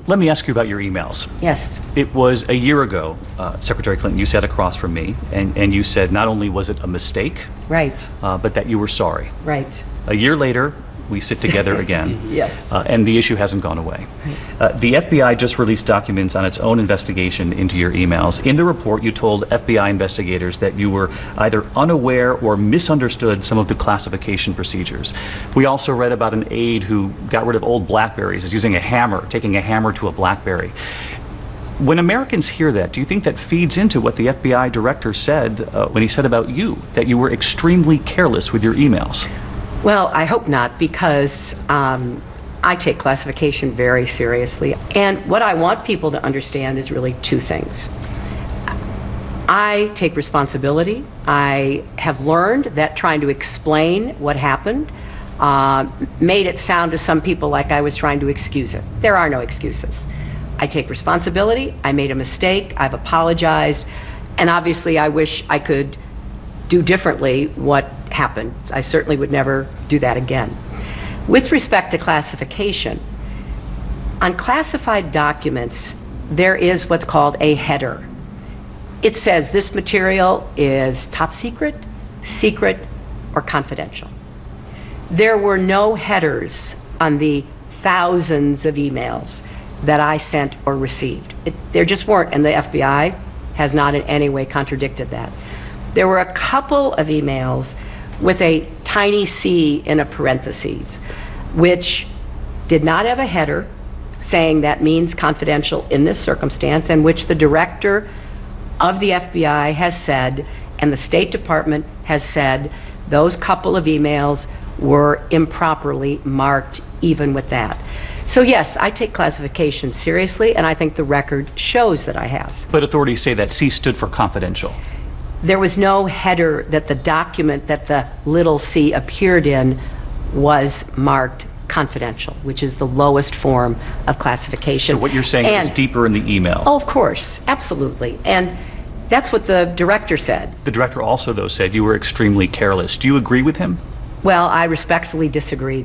Let me ask you about your emails. Yes. It was a year ago, Secretary Clinton, you sat across from me, and you said not only was it a mistake, Right. but that you were sorry. Right. A year later, we sit together again. Yes. And the issue hasn't gone away. The FBI just released documents on its own investigation into your emails. In the report, you told FBI investigators that you were either unaware or misunderstood some of the classification procedures. We also read about an aide who got rid of old Blackberries, is using a hammer, taking a hammer to a Blackberry. When Americans hear that, do you think that feeds into what the FBI director said when he said about you, that you were extremely careless with your emails? Well, I hope not, because I take classification very seriously. And what I want people to understand is really two things. I take responsibility. I have learned that trying to explain what happened made it sound to some people like I was trying to excuse it. There are no excuses. I take responsibility. I made a mistake. I've apologized. And obviously, I wish I could do differently what happened. I certainly would never do that again. With respect to classification, on classified documents, there is what's called a header. It says this material is top secret, secret, or confidential. There were no headers on the thousands of emails that I sent or received. There just weren't, and the FBI has not in any way contradicted that. There were a couple of emails with a tiny c in a parentheses, which did not have a header saying that means confidential in this circumstance, and which the director of the FBI has said, and the State Department has said, those couple of emails were improperly marked even with that. So yes, I take classification seriously, and I think the record shows that I have. But authorities say that C stood for confidential. There was no header that the document that the little c appeared in was marked confidential, which is the lowest form of classification. So what you're saying is deeper in the email? Oh, of course, absolutely. And that's what the director said. The director also, though, said you were extremely careless. Do you agree with him? Well, I respectfully disagree.